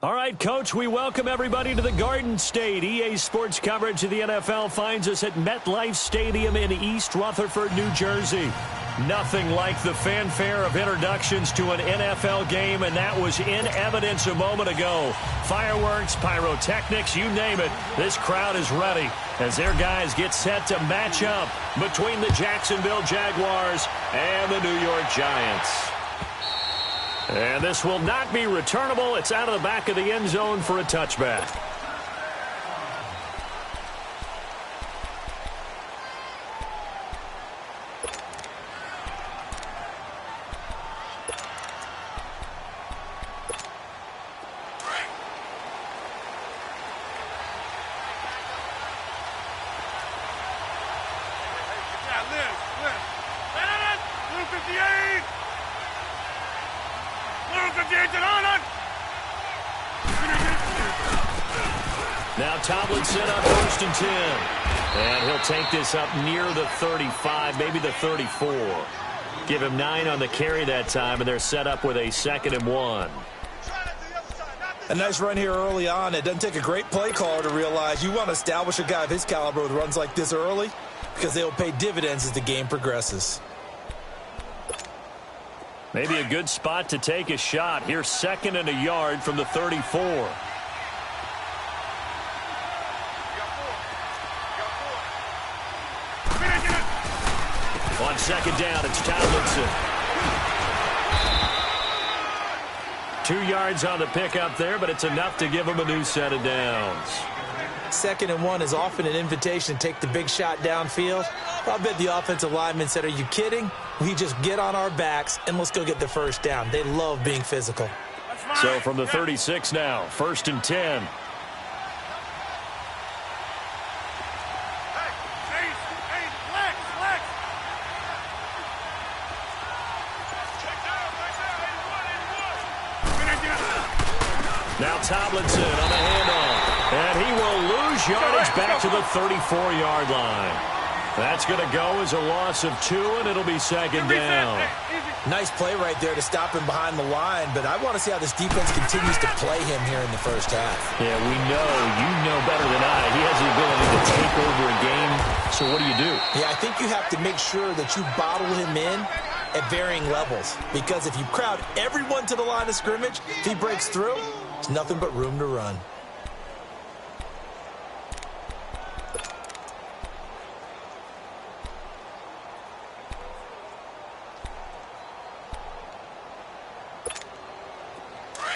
All right, Coach, we welcome everybody to the Garden State. EA Sports coverage of the NFL finds us at MetLife Stadium in East Rutherford, New Jersey. Nothing like the fanfare of introductions to an NFL game, and that was in evidence a moment ago. Fireworks, pyrotechnics, you name it. This crowd is ready as their guys get set to match up between the Jacksonville Jaguars and the New York Giants. And this will not be returnable. It's out of the back of the end zone for a touchback. Now Tomlinson up 1st and 10. And he'll take this up near the 35, maybe the 34. Give him 9 on the carry that time, and they're set up with a 2nd and 1. A nice run here early on. It doesn't take a great play caller to realize you want to establish a guy of his caliber with runs like this early because they will pay dividends as the game progresses. Maybe a good spot to take a shot. Here's 2nd and a yard from the 34. On 2nd down, it's Tomlinson. 2 yards on the pickup there, but it's enough to give him a new set of downs. 2nd and 1 is often an invitation to take the big shot downfield. I bet the offensive lineman said, are you kidding? We just get on our backs and let's go get the first down. They love being physical. So from the 36 now, 1st and 10. Now Tomlinson on the handoff. And he will lose yardage back to the 34-yard line. That's going to go as a loss of 2, and it'll be 2nd down. Nice play right there to stop him behind the line, but I want to see how this defense continues to play him here in the first half. Yeah, we know. You know better than I. He has the ability to take over a game. So what do you do? Yeah, I think you have to make sure that you bottle him in at varying levels, because if you crowd everyone to the line of scrimmage, if he breaks through, there's nothing but room to run.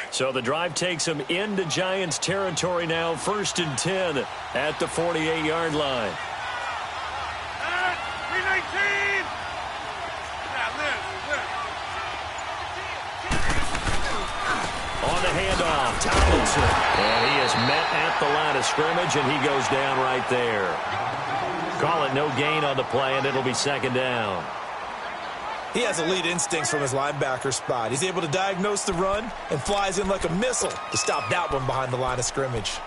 So the drive takes him into Giants territory now, 1st and 10 at the 48-yard line. On the handoff, Tomlinson. And he is met at the line of scrimmage, and he goes down right there. Call it no gain on the play, and it'll be 2nd down. He has elite instincts from his linebacker spot. He's able to diagnose the run and flies in like a missile to stop that one behind the line of scrimmage.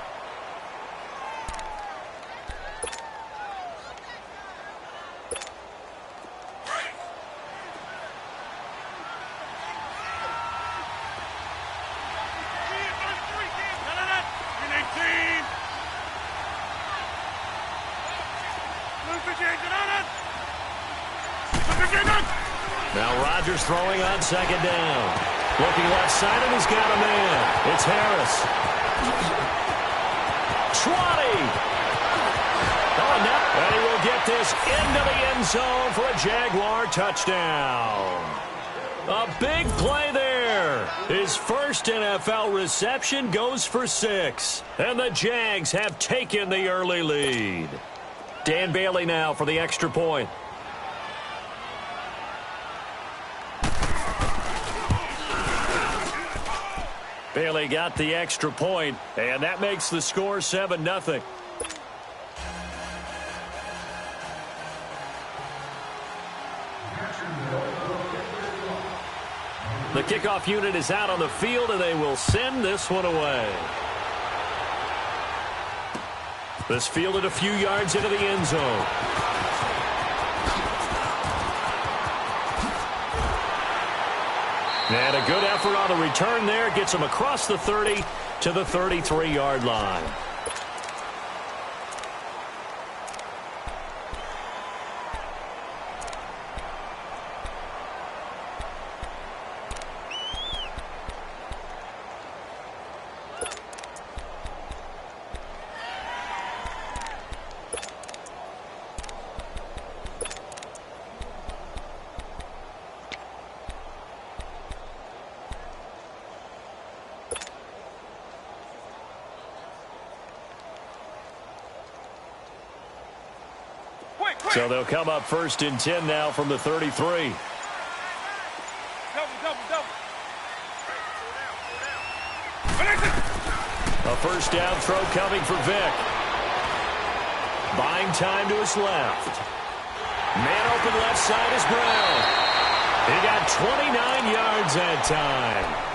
Now Rodgers throwing on 2nd down. Looking left side, and he's got a man. It's Harris. Trotty. Oh, no. And he will get this into the end zone for a Jaguar touchdown. A big play there. His first NFL reception goes for 6. And the Jags have taken the early lead. Dan Bailey now for the extra point. Bailey got the extra point, and that makes the score 7-0. The kickoff unit is out on the field, and they will send this one away. This fielded a few yards into the end zone. And a good effort on the return there. Gets him across the 30 to the 33-yard line. So they'll come up 1st and 10 now from the 33. Double. A first down throw coming for Vic. Buying time to his left. Man open left side is Brown. He got 29 yards that time.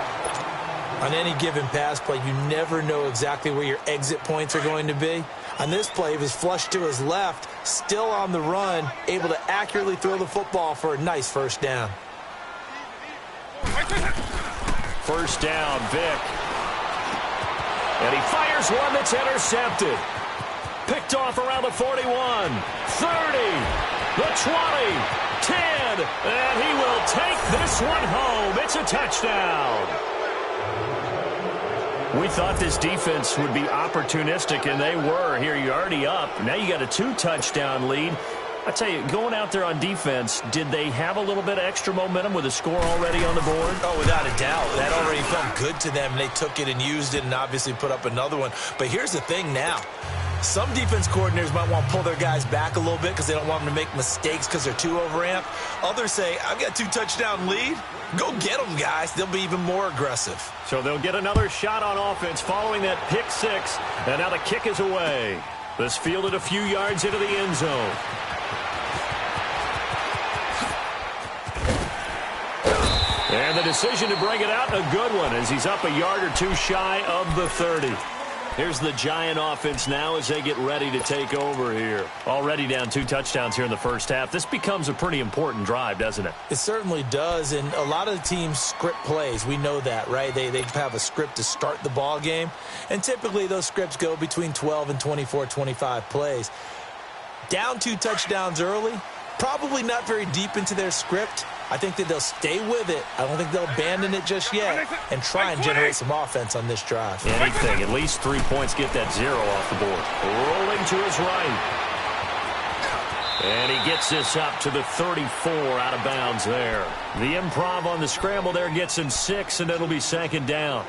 On any given pass play, you never know exactly where your exit points are going to be. On this play, he was flushed to his left, still on the run, able to accurately throw the football for a nice first down. First down, Vic. And he fires one that's intercepted. Picked off around the 41, 30, the 20, 10, and he will take this one home. It's a touchdown. We thought this defense would be opportunistic, and they were. Here, you're already up. Now you got a 2-touchdown lead. I tell you, going out there on defense, did they have a little bit of extra momentum with a score already on the board? Oh, without a doubt. That already felt good to them. They took it and used it and obviously put up another one. But here's the thing now. Some defense coordinators might want to pull their guys back a little bit because they don't want them to make mistakes because they're too overamped. Others say, I've got a 2-touchdown lead. Go get them, guys. They'll be even more aggressive. So they'll get another shot on offense following that pick six. And now the kick is away. This fielded a few yards into the end zone. And the decision to bring it out, a good one, as he's up a yard or two shy of the 30. Here's the Giant offense now as they get ready to take over here. Already down 2 touchdowns here in the first half. This becomes a pretty important drive, doesn't it? It certainly does, and a lot of the teams script plays. We know that, right? They have a script to start the ball game, and typically those scripts go between 12 and 24, 25 plays. Down 2 touchdowns early, probably not very deep into their script. I think that they'll stay with it. I don't think they'll abandon it just yet and try and generate some offense on this drive. Anything, at least 3 points, get that 0 off the board. Rolling to his right. And he gets this up to the 34 out of bounds there. The improv on the scramble there gets him 6, and it'll be 2nd down.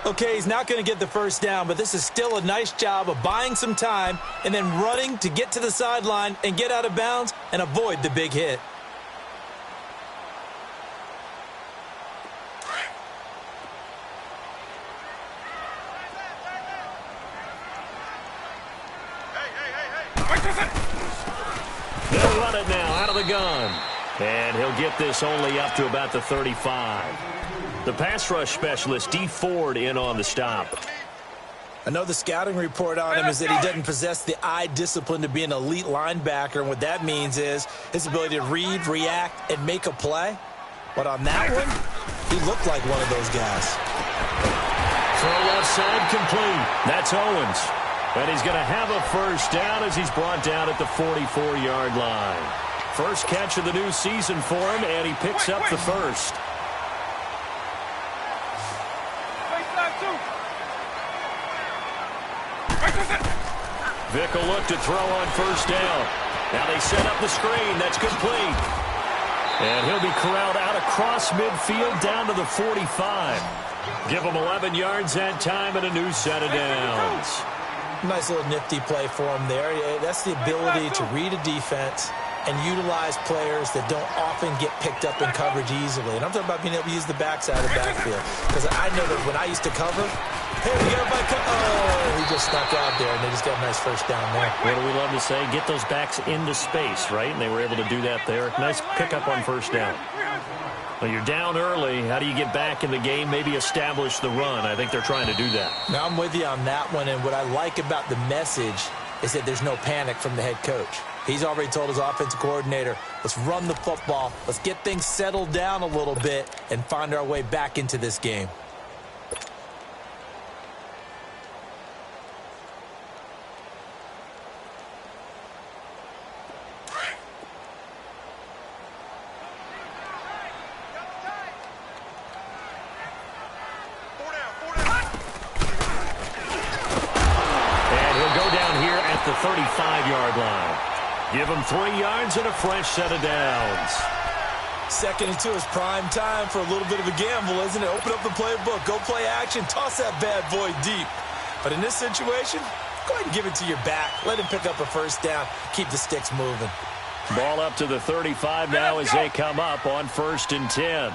Okay, he's not going to get the first down, but this is still a nice job of buying some time and then running to get to the sideline and get out of bounds and avoid the big hit. They'll run it now out of the gun. And he'll get this only up to about the 35. The pass rush specialist, D. Ford, in on the stop. I know the scouting report on him is that he doesn't possess the eye discipline to be an elite linebacker, and what that means is his ability to read, react, and make a play. But on that one, he looked like one of those guys. Throw left side complete. That's Owens. And he's going to have a first down as he's brought down at the 44-yard line. First catch of the new season for him, and he picks up the first. Vic will look to throw on first down. Now they set up the screen. That's complete. And he'll be corralled out across midfield down to the 45. Give him 11 yards that time and a new set of downs. Nice little nifty play for him there. That's the ability to read a defense and utilize players that don't often get picked up in coverage easily. And I'm talking about being able to use the backside of the backfield. Because I know that when I used to cover, hey, we got my he just stuck out there, and they just got a nice first down there. What do we love to say? Get those backs into space, right? And they were able to do that there. Nice pickup on first down. Well, you're down early. How do you get back in the game? Maybe establish the run. I think they're trying to do that. Now, I'm with you on that one, and what I like about the message is that there's no panic from the head coach. He's already told his offensive coordinator, let's run the football, let's get things settled down a little bit and find our way back into this game. The 35-yard line. Give him 3 yards and a fresh set of downs. Second and 2 is prime time for a little bit of a gamble, isn't it? Open up the playbook, go play action, toss that bad boy deep. But in this situation, go ahead and give it to your back. Let him pick up a first down. Keep the sticks moving. Ball up to the 35 now as they come up on 1st and 10.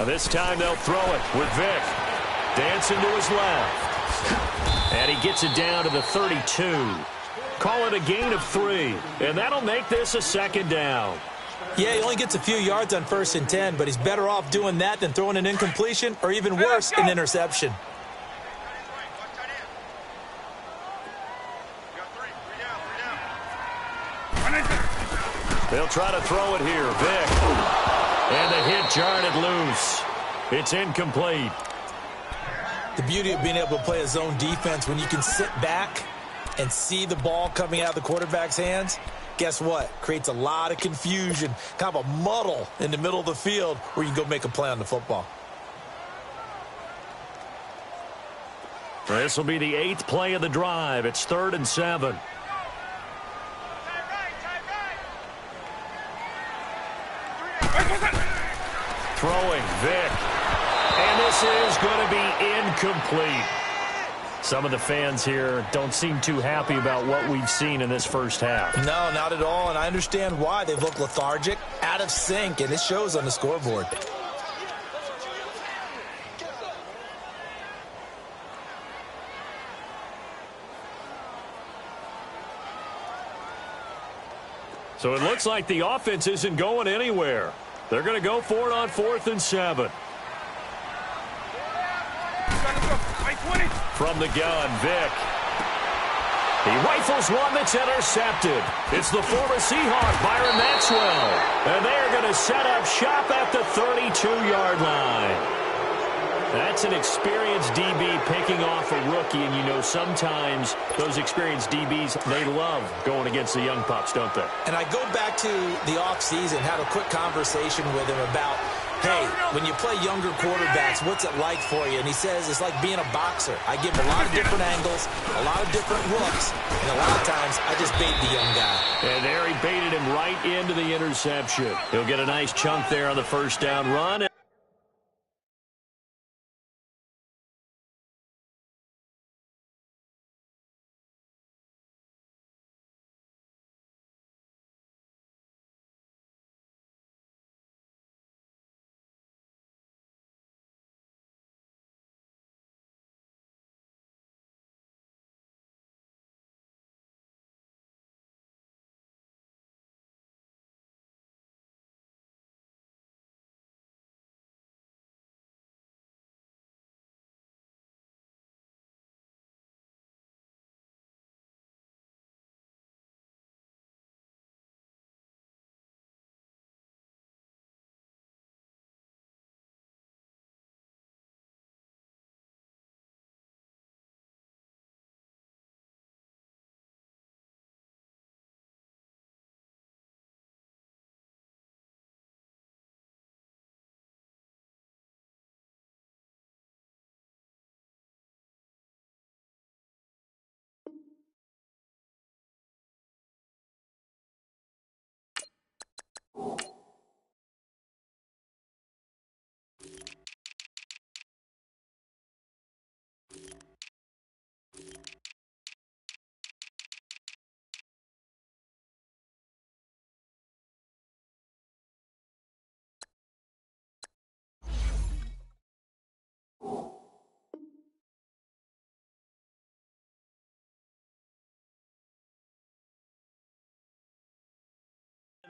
This time they'll throw it with Vick. Dancing to his left. And he gets it down to the 32. Call it a gain of 3. And that'll make this a 2nd down. Yeah, he only gets a few yards on 1st and 10, but he's better off doing that than throwing an incompletion or even worse, an interception. They'll try to throw it here. Vick. And the hit jarred it loose. It's incomplete. The beauty of being able to play a zone defense when you can sit back and see the ball coming out of the quarterback's hands, guess what? Creates a lot of confusion, kind of a muddle in the middle of the field where you can go make a play on the football. This will be the 8th play of the drive. It's 3rd and 7. Throwing, Vick. And this is going to be incomplete. Some of the fans here don't seem too happy about what we've seen in this first half. No, not at all, and I understand why. They've looked lethargic, out of sync, and it shows on the scoreboard. So it looks like the offense isn't going anywhere. They're going to go for it on 4th and 7. From the gun, Vick. He rifles one that's intercepted. It's the former Seahawk, Byron Maxwell. And they're going to set up shop at the 32-yard line. That's an experienced DB picking off a rookie, and you know sometimes those experienced DBs, they love going against the young pups, don't they? And I go back to the offseason, had a quick conversation with him about, hey, when you play younger quarterbacks, what's it like for you? And he says it's like being a boxer. I give him a lot of different angles, a lot of different looks, and a lot of times I just bait the young guy. And there he baited him right into the interception. He'll get a nice chunk there on the first down run.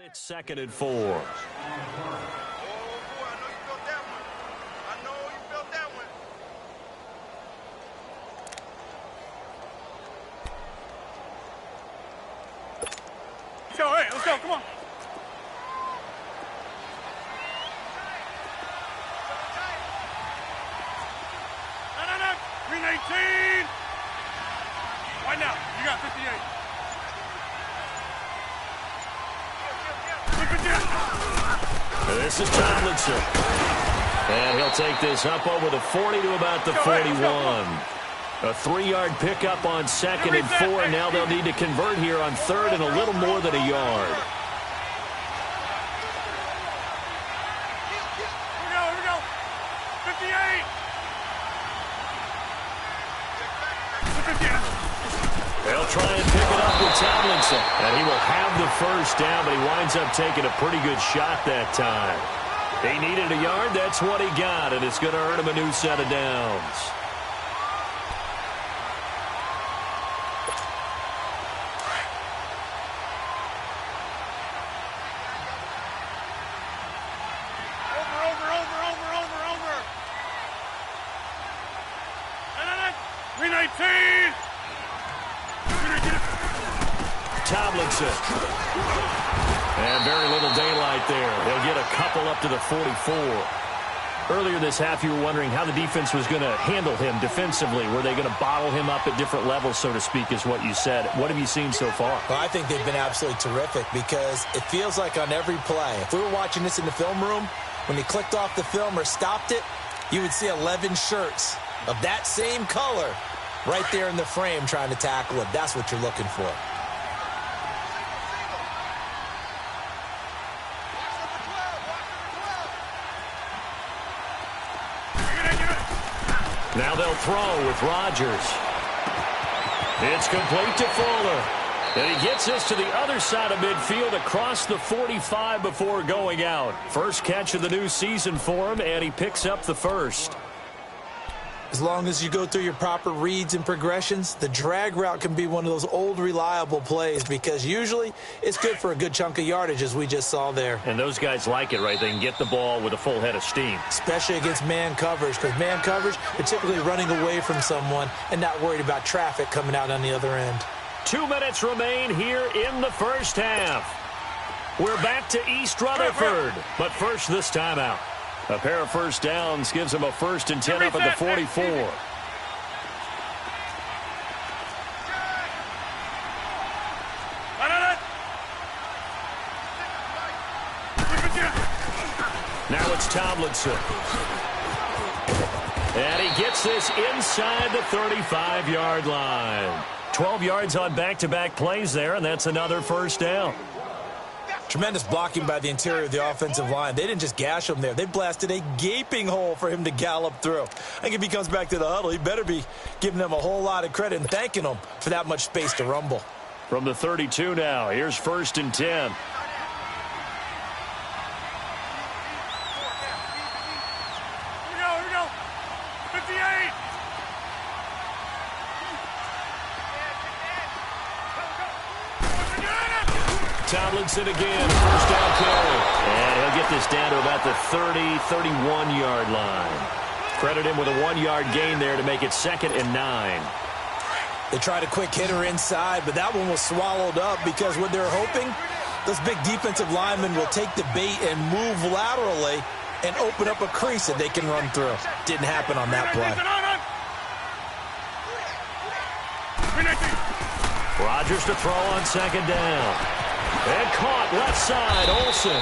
It's 2nd and 4. go. Hey, let's go. Come on. No. Green 18. Right now. You got 58. This is Tomlinson. And he'll take this up over the 40 to about the 41. A 3-yard pickup on 2nd and 4. Now they'll need to convert here on 3rd and a little more than a yard. Here we go. 58. They'll try and pick it up with Tomlinson. And he will have the first down, but he winds up taking a pretty good shot that time. He needed a yard. That's what he got, and it's going to earn him a new set of downs. Over. Green 18. Tomlinson. And very little daylight there. He'll get a couple up to the 44. Earlier this half, you were wondering how the defense was going to handle him defensively. Were they going to bottle him up at different levels, so to speak, is what you said. What have you seen so far? Well, I think they've been absolutely terrific because it feels like on every play, if we were watching this in the film room, when he clicked off the film or stopped it, you would see 11 shirts of that same color right there in the frame trying to tackle him. That's what you're looking for. Now they'll throw with Rodgers. It's complete to Fuller. And he gets this to the other side of midfield across the 45 before going out. First catch of the new season for him, and he picks up the first. As long as you go through your proper reads and progressions, the drag route can be one of those old reliable plays because usually it's good for a good chunk of yardage, as we just saw there. And those guys like it, right? They can get the ball with a full head of steam. Especially against man coverage, because man coverage, they're typically running away from someone and not worried about traffic coming out on the other end. 2 minutes remain here in the first half. We're back to East Rutherford, but first this timeout. A pair of first downs gives them a 1st and 10 up at the 44. Now it's Tomlinson. And he gets this inside the 35-yard line. 12 yards on back-to-back plays there, and that's another first down. Tremendous blocking by the interior of the offensive line. They didn't just gash him there. They blasted a gaping hole for him to gallop through. I think if he comes back to the huddle, he better be giving them a whole lot of credit and thanking them for that much space to rumble. From the 32 now, here's 1st and 10. Here we go. 58. Tomlinson again, first down carry. And he'll get this down to about the 30, 31-yard line. Credit him with a 1-yard gain there to make it 2nd and 9. They tried a quick hitter inside, but that one was swallowed up because what they're hoping, those big defensive linemen will take the bait and move laterally and open up a crease that they can run through. Didn't happen on that play. Rodgers to throw on 2nd down. And caught left side, Olsen.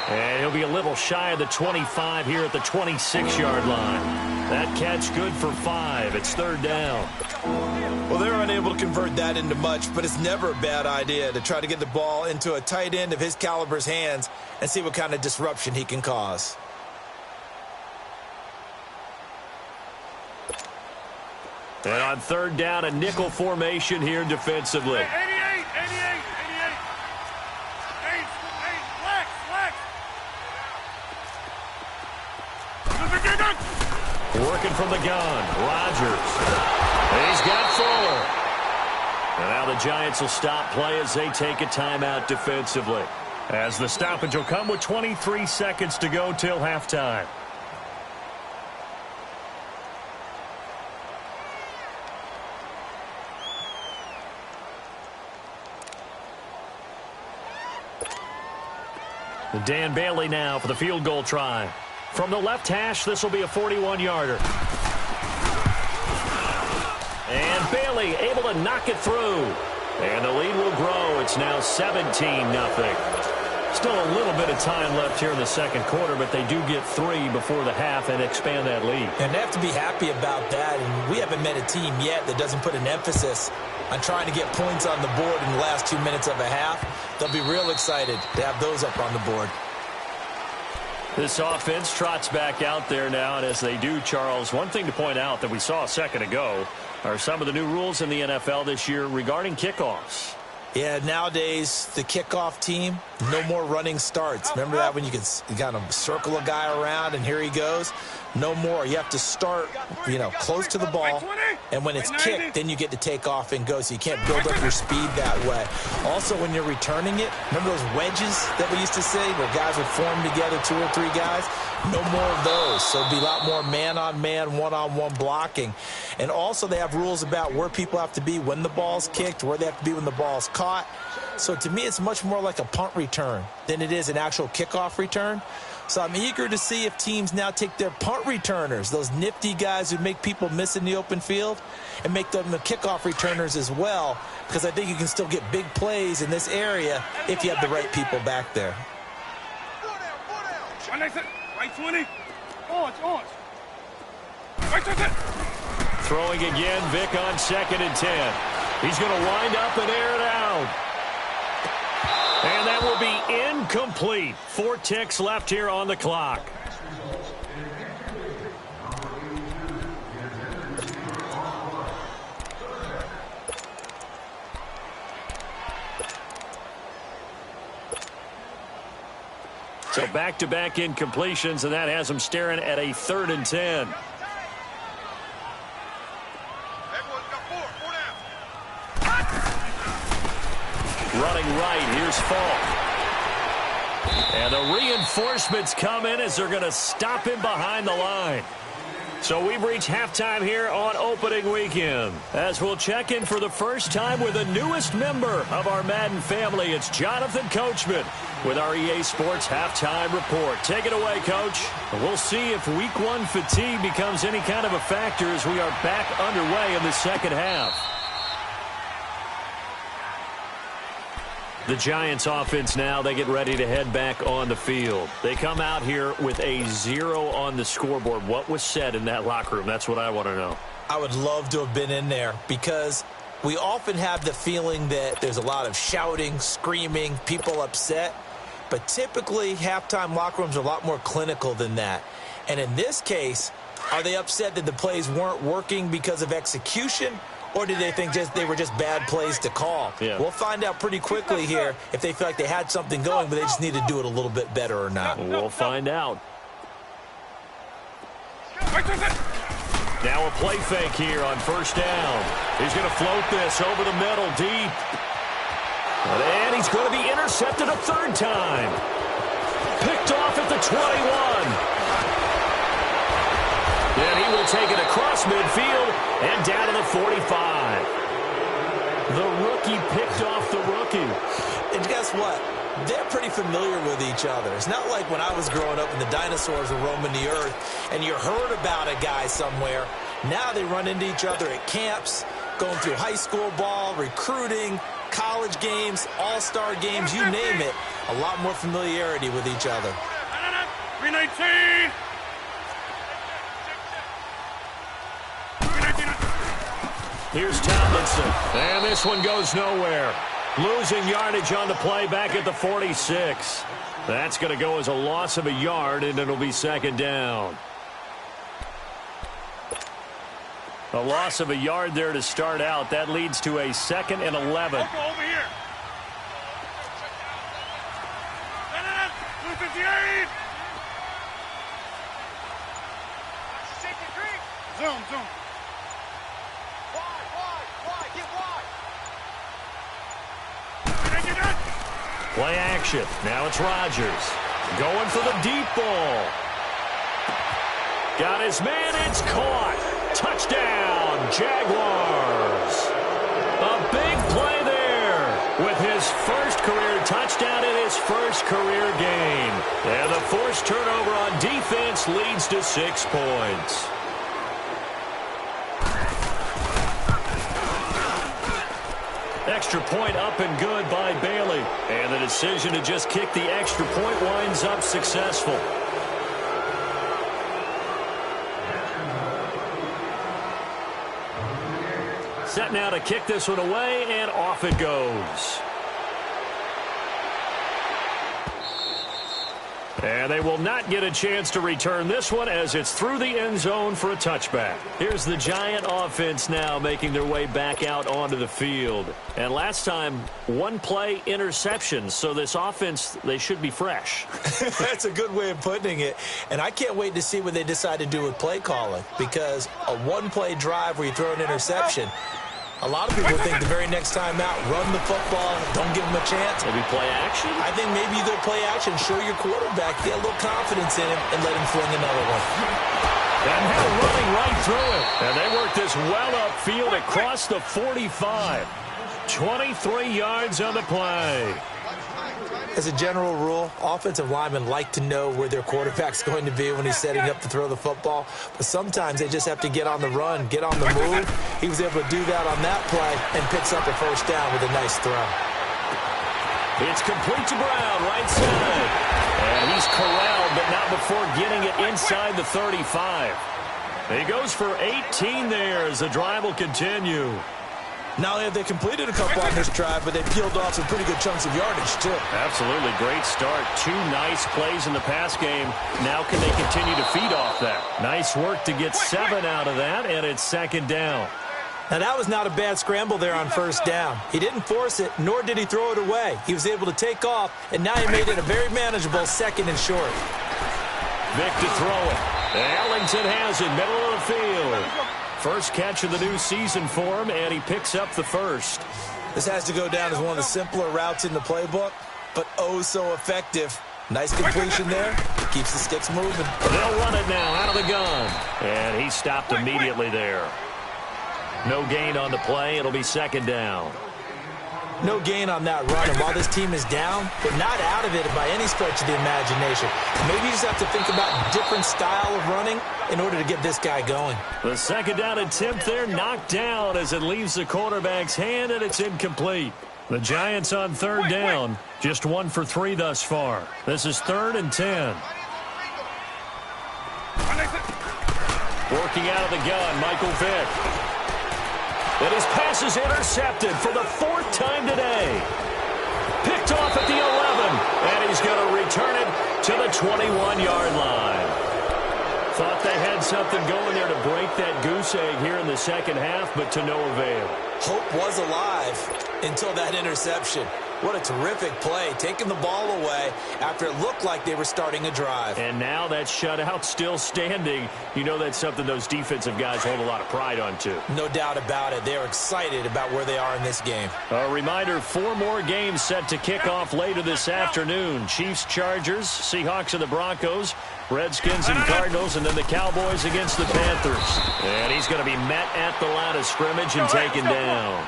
And he'll be a little shy of the 25 here at the 26-yard line. That catch good for 5. It's 3rd down. Well, they're unable to convert that into much, but it's never a bad idea to try to get the ball into a tight end of his caliber's hands and see what kind of disruption he can cause. And on 3rd down, a nickel formation here defensively. 88. Working from the gun, Rodgers. And he's got Fuller. And now the Giants will stop play as they take a timeout defensively. As the stoppage will come with 23 seconds to go till halftime. Dan Bailey now for the field goal try. From the left hash, this will be a 41-yarder. And Bailey able to knock it through. And the lead will grow. It's now 17-0. Still a little bit of time left here in the second quarter, but they do get 3 before the half and expand that lead. And they have to be happy about that. And we haven't met a team yet that doesn't put an emphasis on trying to get points on the board in the last 2 minutes of a half. They'll be real excited to have those up on the board. This offense trots back out there now, and as they do, Charles, one thing to point out that we saw a second ago are some of the new rules in the NFL this year regarding kickoffs. Yeah, nowadays, the kickoff team, no more running starts. Remember that when you kind of circle a guy around and here he goes? No more. You have to start, close to the ball, and when it's kicked, then you get to take off and go, so you can't build up your speed that way. Also, when you're returning it, remember those wedges that we used to say where guys would form together, 2 or 3 guys? No more of those, so it'll be a lot more man-on-man, one-on-one blocking. And also, they have rules about where people have to be when the ball's kicked, where they have to be when the ball's caught. So to me, it's much more like a punt return than it is an actual kickoff return. So I'm eager to see if teams now take their punt returners, those nifty guys who make people miss in the open field, and make them the kickoff returners as well, because I think you can still get big plays in this area if you have the right people back there. Right 20. On. Right 20. Throwing again, Vic on 2nd and 10. He's going to wind up and air it out. And that will be incomplete. 4 ticks left here on the clock. So back-to-back incompletions, and that has them staring at a 3rd and 10. Running right, here's Falk. And the reinforcements come in as they're going to stop him behind the line. So we've reached halftime here on opening weekend. As we'll check in for the first time with the newest member of our Madden family, it's Jonathan Coachman with our EA Sports Halftime Report. Take it away, Coach. We'll see if Week 1 fatigue becomes any kind of a factor as we are back underway in the second half. The Giants offense now, they get ready to head back on the field. They come out here with a 0 on the scoreboard. What was said in that locker room? That's what I want to know. I would love to have been in there because we often have the feeling that there's a lot of shouting, screaming, people upset. But typically, halftime locker rooms are a lot more clinical than that. And in this case, are they upset that the plays weren't working because of execution? Or did they think they were just bad plays to call? Yeah. We'll find out pretty quickly here if they feel like they had something going, but they just need to do it a little bit better or not. We'll find out. Now a play fake here on 1st down. He's going to float this over the middle deep. And he's going to be intercepted a 3rd time. Picked off at the 21. And he will take it across midfield and down to the 45. The rookie picked off the rookie. And guess what? They're pretty familiar with each other. It's not like when I was growing up and the dinosaurs were roaming the earth and you heard about a guy somewhere. Now they run into each other at camps, going through high school ball, recruiting, college games, all-star games, you name it. A lot more familiarity with each other. 319. Here's Tomlinson. And this one goes nowhere. Losing yardage on the play back at the 46. That's going to go as a loss of a yard, and it'll be 2nd down. A loss of a yard there to start out. That leads to a 2nd and 11. Over here. 258. Zoom. Play action. Now it's Rodgers. Going for the deep ball. Got his man. It's caught. Touchdown, Jaguars. A big play there with his first career touchdown in his first career game. And the forced turnover on defense leads to 6 points. Extra point up and good by Bailey. And the decision to just kick the extra point winds up successful. Set now to kick this one away, and off it goes. And they will not get a chance to return this one as it's through the end zone for a touchback. Here's the Giant offense now making their way back out onto the field. And last time, one play interception. So this offense, they should be fresh. That's a good way of putting it. And I can't wait to see what they decide to do with play calling, because a one-play drive where you throw an interception, a lot of people think the very next time out, run the football, don't give them a chance. Maybe play action? I think maybe you go play action, show your quarterback, get a little confidence in him, and let him fling another one. And they're running right through it. And they work this well upfield across the 45. 23 yards on the play. As a general rule, offensive linemen like to know where their quarterback's going to be when he's setting up to throw the football. But sometimes they just have to get on the run, get on the move. He was able to do that on that play and picks up a first down with a nice throw. It's complete to Brown, right side. And he's corralled, but not before getting it inside the 35. He goes for 18 there as the drive will continue. Not only have they completed a couple on this drive, but they peeled off some pretty good chunks of yardage, too. Absolutely. Great start. 2 nice plays in the pass game. Now can they continue to feed off that? Nice work to get 7 out of that, and it's second down. Now, that was not a bad scramble there on first down. He didn't force it, nor did he throw it away. He was able to take off, and now he made it a very manageable second and short. Vic to throw it. Ellington has it, middle of the field. First catch of the new season for him, and he picks up the first. This has to go down as one of the simpler routes in the playbook, but oh so effective. Nice completion there. Keeps the sticks moving. They'll run it now out of the gun. And he stopped immediately there. No gain on the play. It'll be second down. No gain on that run, and while this team is down, they're not out of it by any stretch of the imagination. Maybe you just have to think about a different style of running in order to get this guy going. The second down attempt there knocked down as it leaves the quarterback's hand, and it's incomplete. The Giants on third down, just 1 for 3 thus far. This is 3rd and 10. Working out of the gun, Michael Vick. And his pass is intercepted for the 4th time today. Picked off at the 11, and he's going to return it to the 21-yard line. Thought they had something going there to break that goose egg here in the second half, but to no avail. Hope was alive until that interception. What a terrific play, taking the ball away after it looked like they were starting a drive. And now that shutout still standing. You know that's something those defensive guys hold a lot of pride on, too. No doubt about it. They are excited about where they are in this game. A reminder, 4 more games set to kick off later this afternoon. Chiefs, Chargers, Seahawks and the Broncos, Redskins and Cardinals, and then the Cowboys against the Panthers. And he's going to be met at the line of scrimmage and taken down.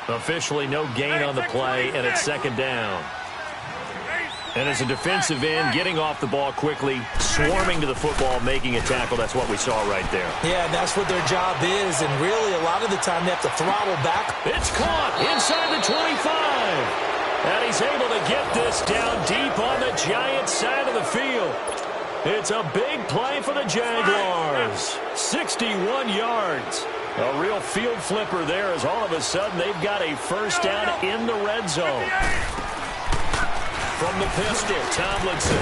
Officially no gain on the play, and it's second down. And as a defensive end, getting off the ball quickly, swarming to the football, making a tackle, that's what we saw right there. Yeah, that's what their job is, and really a lot of the time they have to throttle back. It's caught inside the 25. And he's able to get this down deep on the Giants side of the field. It's a big play for the Jaguars. 61 yards. A real field flipper there as all of a sudden they've got a first down in the red zone. From the pistol, Tomlinson.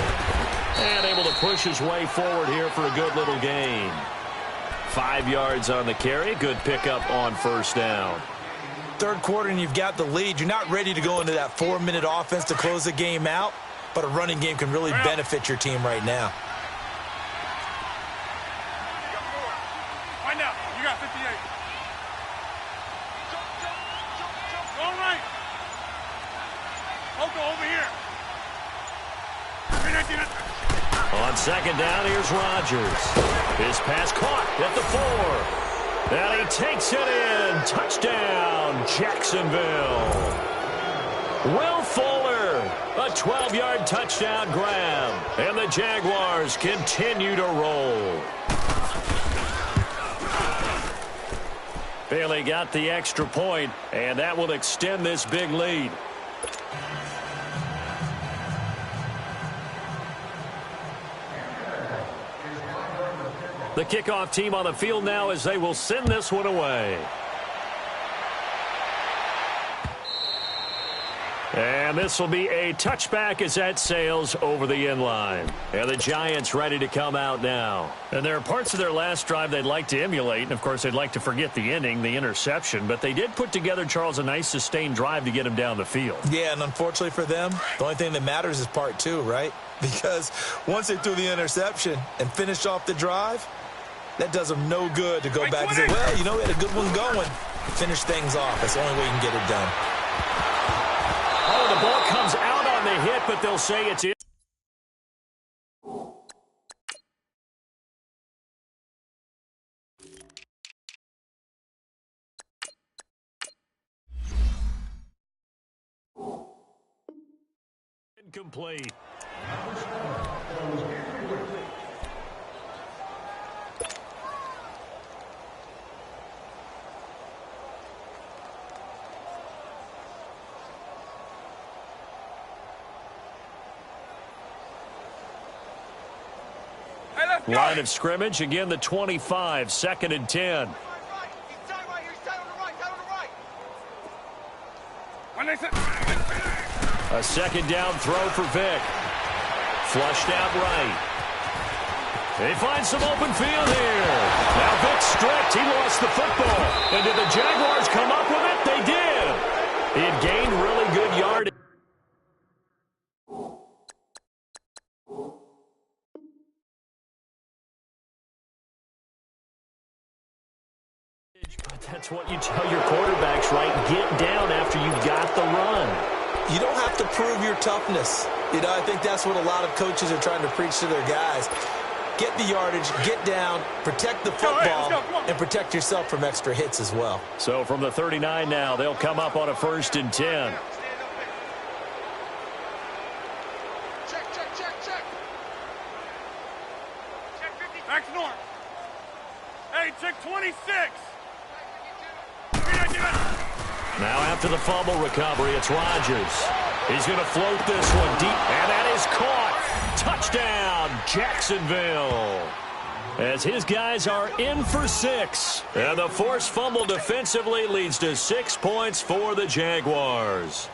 And able to push his way forward here for a good little gain. 5 yards on the carry. Good pickup on first down. Third quarter and you've got the lead. You're not ready to go into that 4-minute offense to close the game out, but a running game can really benefit your team right now. Find out. You got 58. All right. Oko over here. 319. On second down, here's Rodgers. His pass caught at the 4. And he takes it in. Touchdown, Jacksonville. Will Fuller, a 12-yard touchdown grab. And the Jaguars continue to roll. Bailey got the extra point, and that will extend this big lead. The kickoff team on the field now as they will send this one away. And this will be a touchback as that sails over the end line. And the Giants ready to come out now. And there are parts of their last drive they'd like to emulate. And, of course, they'd like to forget the inning, the interception. But they did put together, Charles, a nice sustained drive to get him down the field. Yeah, and unfortunately for them, the only thing that matters is part two, right? Because once they threw the interception and finished off the drive, that does them no good to go back and say, well, you know, we had a good one going. Finish things off. That's the only way you can get it done. Oh, the ball comes out on the hit, but they'll say it's in. Incomplete. Line of scrimmage, again the 25, 2nd and 10. A second down throw for Vick. Flushed out right. They find some open field here. Now Vick stripped. He lost the football. And did the Jaguars come up with it? They did. He had gained really good yardage. But that's what you tell your quarterbacks, right? Get down after you got the run. You don't have to prove your toughness. You know, I think that's what a lot of coaches are trying to preach to their guys. Get the yardage, get down, protect the football, and protect yourself from extra hits as well. So from the 39 now, they'll come up on a 1st and 10. Back north. Hey, check 26. Now after the fumble recovery, it's Rodgers. He's going to float this one deep, and that is caught. Touchdown, Jacksonville. As his guys are in for 6. And the forced fumble defensively leads to 6 points for the Jaguars.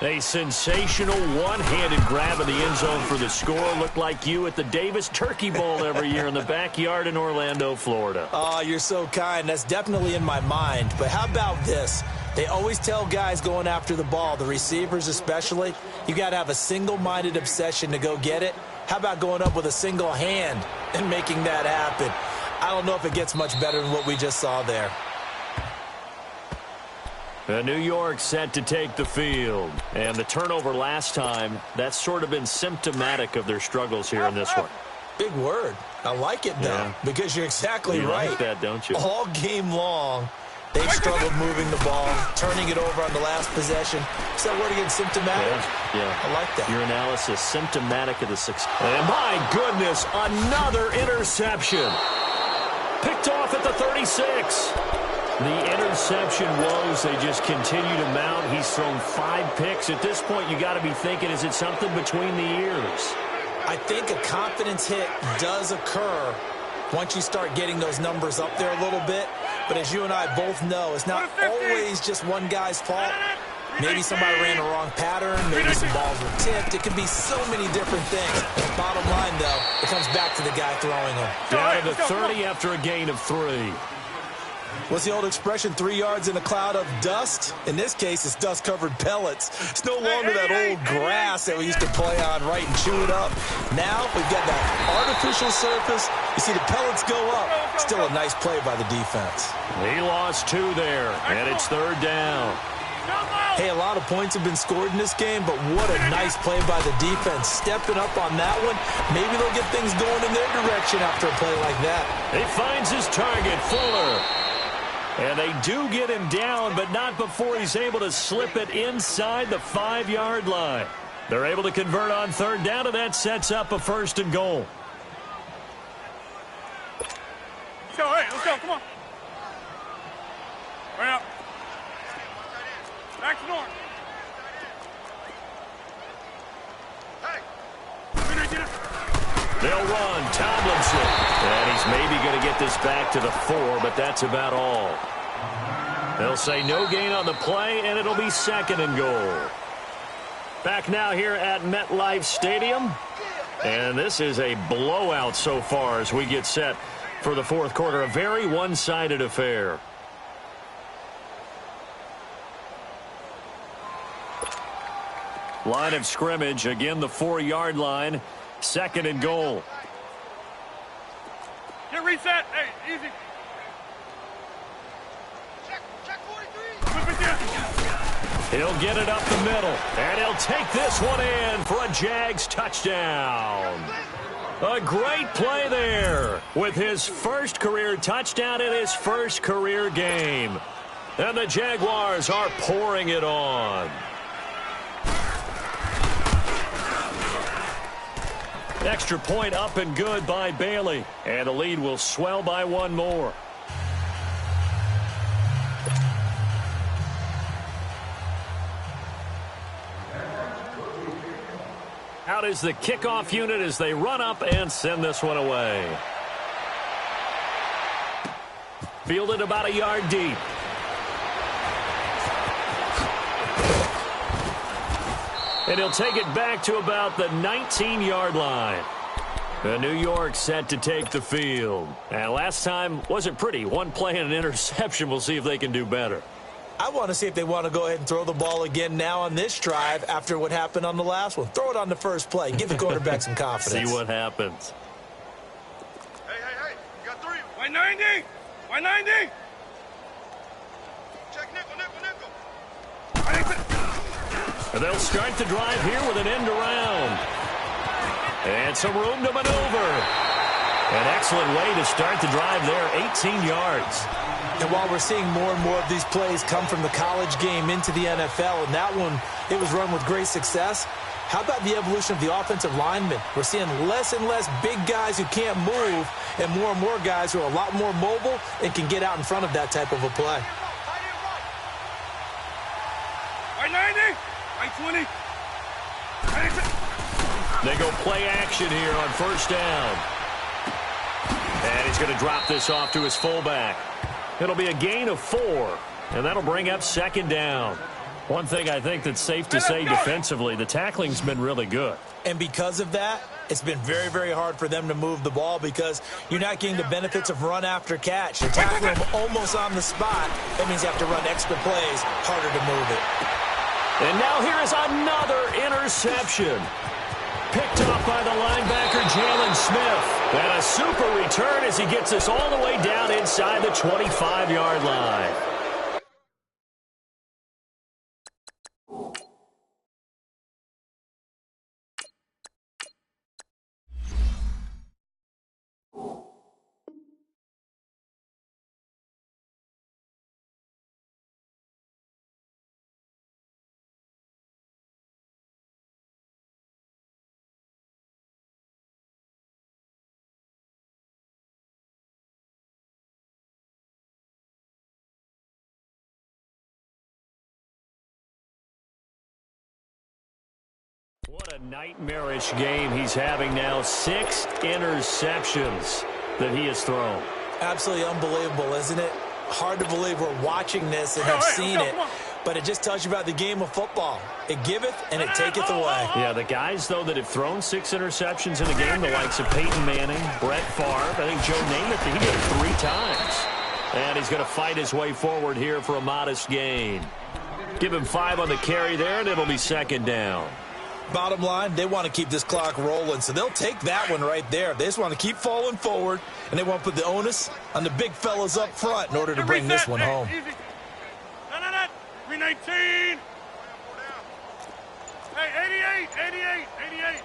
A sensational one-handed grab in the end zone for the score. Looked like you at the Davis Turkey Bowl every year in the backyard in Orlando, Florida. Oh, you're so kind. That's definitely in my mind. But how about this? They always tell guys going after the ball, the receivers especially, you got to have a single-minded obsession to go get it. How about going up with a single hand and making that happen? I don't know if it gets much better than what we just saw there. New York set to take the field. And the turnover last time, that's sort of been symptomatic of their struggles here in this one. Big word. I like it, though, because you're exactly right. You like that, don't you? All game long, they've struggled moving the ball, turning it over on the last possession. Is that word again, symptomatic? Yeah. I like that. Your analysis, symptomatic of the success. And my goodness, another interception. Picked off at the 36. The interception woes, they just continue to mount. He's thrown 5 picks. At this point, you got to be thinking, is it something between the ears? I think a confidence hit does occur once you start getting those numbers up there a little bit. But as you and I both know, it's not always just one guy's fault. Maybe somebody ran a wrong pattern. Maybe some balls were tipped. It can be so many different things. Bottom line, though, it comes back to the guy throwing them. Down to the 30 after a gain of 3. What's the old expression, 3 yards in a cloud of dust? In this case, it's dust-covered pellets. It's no longer that old grass that we used to play on, right, and chew it up. Now we've got that artificial surface. You see the pellets go up. Still a nice play by the defense. He lost 2 there, and it's 3rd down. Hey, a lot of points have been scored in this game, but what a nice play by the defense. Stepping up on that one. Maybe they'll get things going in their direction after a play like that. He finds his target, Fuller. And they do get him down, but not before he's able to slip it inside the 5-yard line. They're able to convert on third down, and that sets up a 1st and goal. Let's go, hey, let's go, come on. Right up. Back to north. They'll run. Tomlinson. And he's maybe going to get this back to the 4, but that's about all. They'll say no gain on the play, and it'll be 2nd and goal. Back now here at MetLife Stadium. And this is a blowout so far as we get set for the 4th quarter. A very one-sided affair. Line of scrimmage. Again, the 4-yard line. 2nd and goal. Get reset. Hey, easy. Check 43. He'll get it up the middle. And he'll take this one in for a Jags touchdown. A great play there with his first career touchdown in his first career game. And the Jaguars are pouring it on. Extra point up and good by Bailey. And the lead will swell by 1 more. Out is the kickoff unit as they run up and send this one away. Fielded about a yard deep. And he'll take it back to about the 19-yard line. New York set to take the field. And last time wasn't pretty. 1 play and an interception. We'll see if they can do better. I want to see if they want to go ahead and throw the ball again now on this drive after what happened on the last one. Throw it on the first play. Give the quarterback some confidence. See what happens. Hey. You got 3. 190. 190. Check nickel. And they'll start the drive here with an end around. And some room to maneuver. An excellent way to start the drive there, 18 yards. And while we're seeing more and more of these plays come from the college game into the NFL, and that one, it was run with great success, how about the evolution of the offensive linemen? We're seeing less and less big guys who can't move and more guys who are a lot more mobile and can get out in front of that type of a play. 190. 20. They go play action here on 1st down. And he's going to drop this off to his fullback. It'll be a gain of 4, and that'll bring up 2nd down. One thing I think that's safe to say defensively, the tackling's been really good. And because of that, it's been very, very hard for them to move the ball because you're not getting the benefits of run after catch. You're tackling them almost on the spot. That means you have to run extra plays, harder to move it. And now here is another interception. Picked off by the linebacker, Jalen Smith. And a super return as he gets us all the way down inside the 25-yard line. What a nightmarish game he's having now. 6 interceptions that he has thrown. Absolutely unbelievable, isn't it? Hard to believe we're watching this and have seen it, but it just tells you about the game of football. It giveth and it taketh away. Yeah, the guys, though, that have thrown 6 interceptions in a game, the likes of Peyton Manning, Brett Favre, I think Joe Namath, he did it 3 times. And he's going to fight his way forward here for a modest gain. Give him 5 on the carry there, and it'll be 2nd down. Bottom line, they want to keep this clock rolling, so they'll take that one right there. They just want to keep falling forward, and they want to put the onus on the big fellas up front in order to bring this one home. Easy. No. 319. Hey, 88.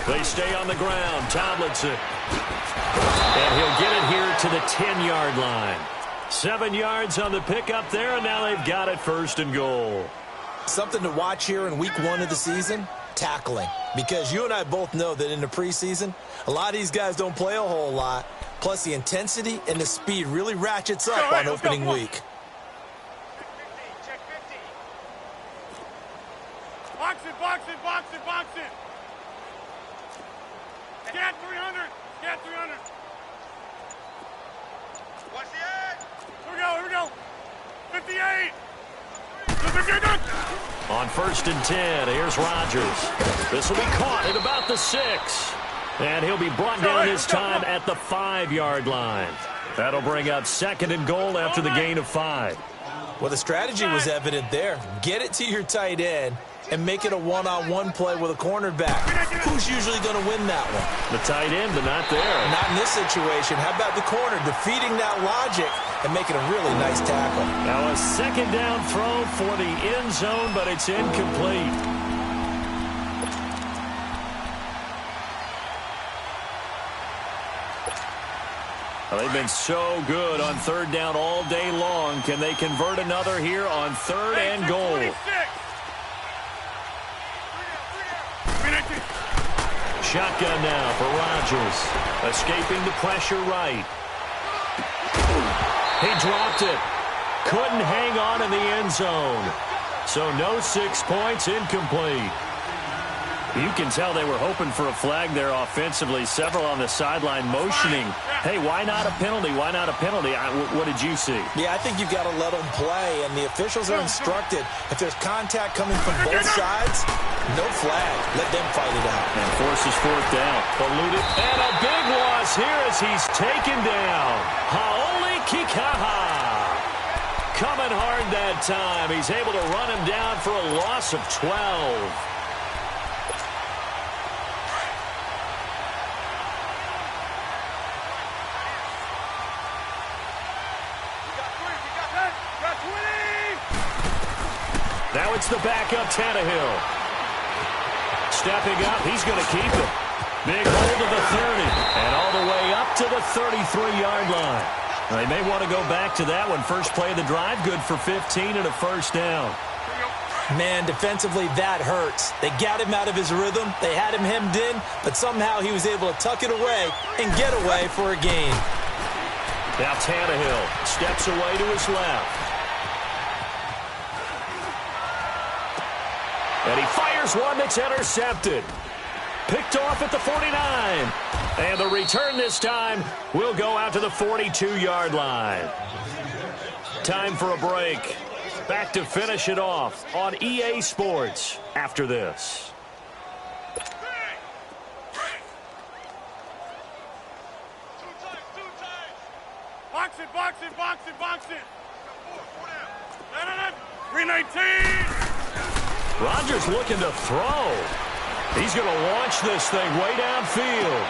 They stay on the ground. Tomlinson. And he'll get it here to the 10-yard line. 7 yards on the pickup there, and now they've got it 1st and goal. Something to watch here in week 1 of the season, tackling. Because you and I both know that in the preseason, a lot of these guys don't play a whole lot. Plus, the intensity and the speed really ratchets up on opening week. Box it, box it, box it, box it. Scat 300. Scat 300. Watch the edge. Here we go. 58. On 1st and 10, here's Rodgers. This will be caught at about the 6. And he'll be brought down this time at the 5-yard line. That'll bring up 2nd and goal after the gain of 5. Well, the strategy was evident there. Get it to your tight end and make it a one-on-one play with a cornerback. Who's usually going to win that one? The tight end, but not there. Not in this situation. How about the corner defeating that logic and making a really nice tackle? Now a 2nd down throw for the end zone, but it's incomplete. Well, they've been so good on 3rd down all day long. Can they convert another here on 3rd and goal? Shotgun now for Rodgers. Escaping the pressure right. He dropped it. Couldn't hang on in the end zone. So no 6 points, incomplete. You can tell they were hoping for a flag there offensively. Several on the sideline motioning. Hey, why not a penalty? Why not a penalty? What did you see? Yeah, I think you've got to let them play, and the officials are instructed. If there's contact coming from both sides, no flag. Let them fight it out. And forces 4th down. Eluded. And a big loss here as he's taken down. Haoli Kikaha. Coming hard that time. He's able to run him down for a loss of 12. Now it's the backup Tannehill. Stepping up, he's going to keep it. Big hold of the 30, and all the way up to the 33-yard line. They may want to go back to that one. First play of the drive, good for 15 and a 1st down. Man, defensively, that hurts. They got him out of his rhythm. They had him hemmed in, but somehow he was able to tuck it away and get away for a gain. Now Tannehill steps away to his left. And he fires one that's intercepted. Picked off at the 49. And the return this time will go out to the 42-yard line. Time for a break. Back to finish it off on EA Sports after this. Box it, box it, box it, box it. 319. Rodgers looking to throw. He's going to launch this thing way downfield.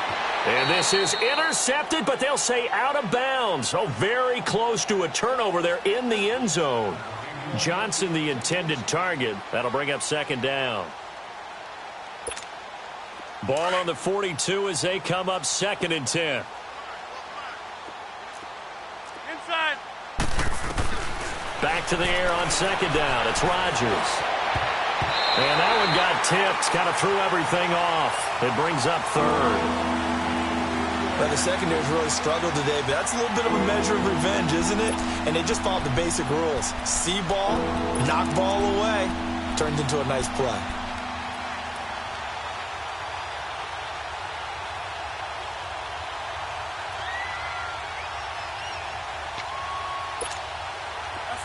And this is intercepted, but they'll say out of bounds. Oh, very close to a turnover there in the end zone. Johnson, the intended target. That'll bring up 2nd down. Ball on the 42 as they come up 2nd and 10. Inside. Back to the air on 2nd down. It's Rodgers. And that one got tipped, kind of threw everything off. It brings up 3rd. Well, the secondary's really struggled today, but that's a little bit of a measure of revenge, isn't it? And they just followed the basic rules. See ball, knock ball away. Turned into a nice play.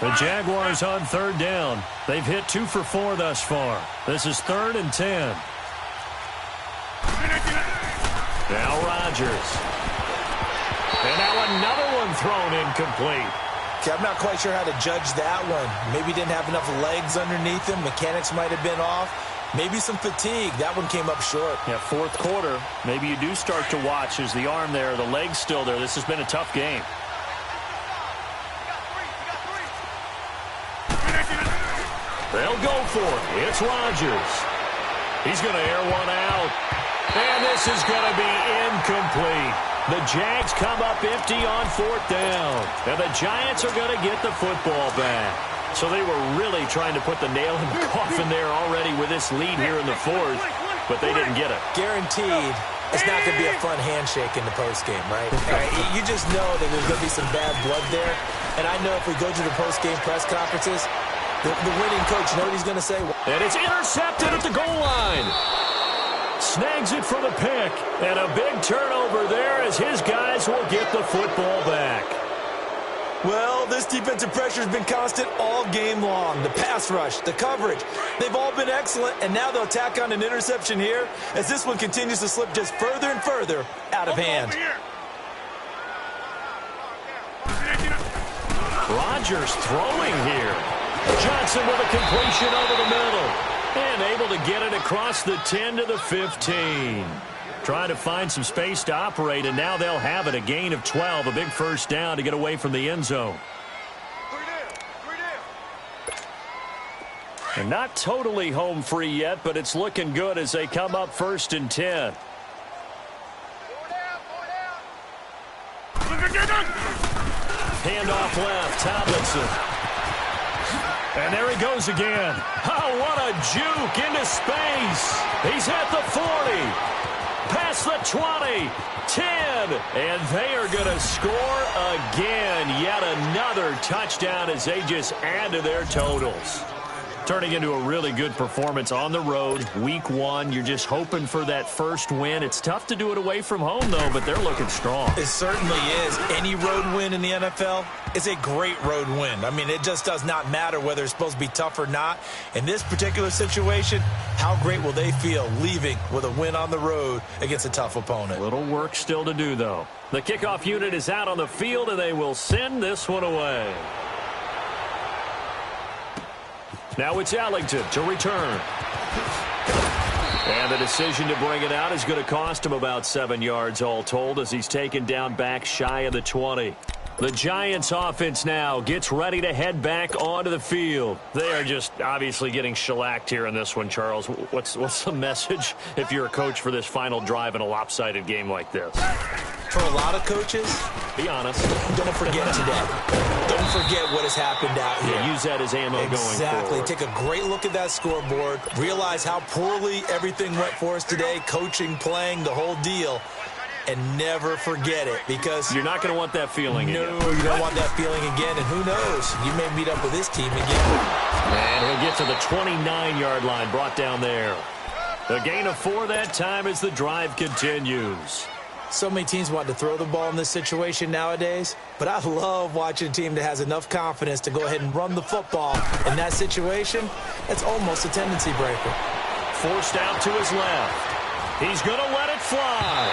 The Jaguars on 3rd down. They've hit 2 for 4 thus far. This is 3rd and 10. Now Rodgers. And now another one thrown incomplete. Okay, I'm not quite sure how to judge that one. Maybe didn't have enough legs underneath him. Mechanics might have been off. Maybe some fatigue. That one came up short. Yeah, 4th quarter. Maybe you do start to watch as the arm there, the leg's still there. This has been a tough game. They'll go for it. It's Rodgers. He's going to air one out. And this is going to be incomplete. The Jags come up empty on 4th down. And the Giants are going to get the football back. So they were really trying to put the nail in the coffin there already with this lead here in the 4th, but they didn't get it. Guaranteed it's not going to be a fun handshake in the postgame, right? You just know that there's going to be some bad blood there. And I know if we go to the postgame press conferences, the winning coach, you know what he's going to say? And it's intercepted at the goal line. Snags it for the pick. And a big turnover there as his guys will get the football back. Well, this defensive pressure has been constant all game long. The pass rush, the coverage, they've all been excellent, and now they'll tack on an interception here as this one continues to slip just further and further out of hand. Rodgers throwing here. Johnson with a completion over the middle. And able to get it across the 10 to the 15. Trying to find some space to operate, and now they'll have it. A gain of 12, a big first down to get away from the end zone. And not totally home free yet, but it's looking good as they come up 1st and 10. Handoff left, Tomlinson. And there he goes again. Oh, what a juke into space. He's at the 40. Past the 20, 10, and they are going to score again. Yet another touchdown as they just add to their totals. Turning into a really good performance on the road. Week 1, you're just hoping for that first win. It's tough to do it away from home, though, but they're looking strong. It certainly is. Any road win in the NFL is a great road win. I mean, it just does not matter whether it's supposed to be tough or not. In this particular situation, how great will they feel leaving with a win on the road against a tough opponent? Little work still to do, though. The kickoff unit is out on the field, and they will send this one away. Now it's Ellington to return. And the decision to bring it out is going to cost him about 7 yards all told as he's taken down back shy of the 20. The Giants offense now gets ready to head back onto the field. They are just obviously getting shellacked here in this one, Charles. What's the message if you're a coach for this final drive in a lopsided game like this? For a lot of coaches, be honest, don't forget today. Don't forget what has happened out here. Yeah, use that as ammo going forward. Exactly. Take a great look at that scoreboard. Realize how poorly everything went for us today. Coaching, playing, the whole deal. And never forget it, because you're not going to want that feeling again. No, you don't want that feeling again. And who knows? You may meet up with this team again. And he'll get to the 29-yard line, brought down there. A gain of 4 that time as the drive continues. So many teams want to throw the ball in this situation nowadays, but I love watching a team that has enough confidence to go ahead and run the football. In that situation, that's almost a tendency breaker. Forced out to his left. He's going to let it fly.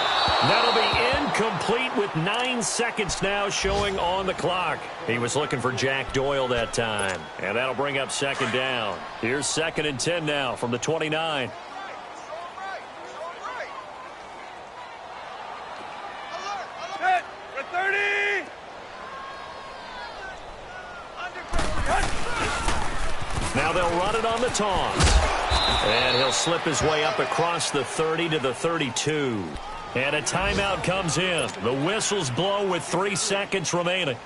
That'll be incomplete with 9 seconds now showing on the clock. He was looking for Jack Doyle that time, and that'll bring up 2nd down. Here's 2nd and 10 now from the 29. Now they'll run it on the toss. And he'll slip his way up across the 30 to the 32. And a timeout comes in. The whistles blow with 3 seconds remaining.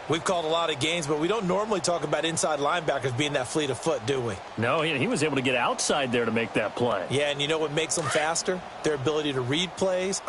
We've called a lot of games, but we don't normally talk about inside linebackers being that fleet of foot, do we? No, he was able to get outside there to make that play. Yeah, and you know what makes them faster? Their ability to read plays.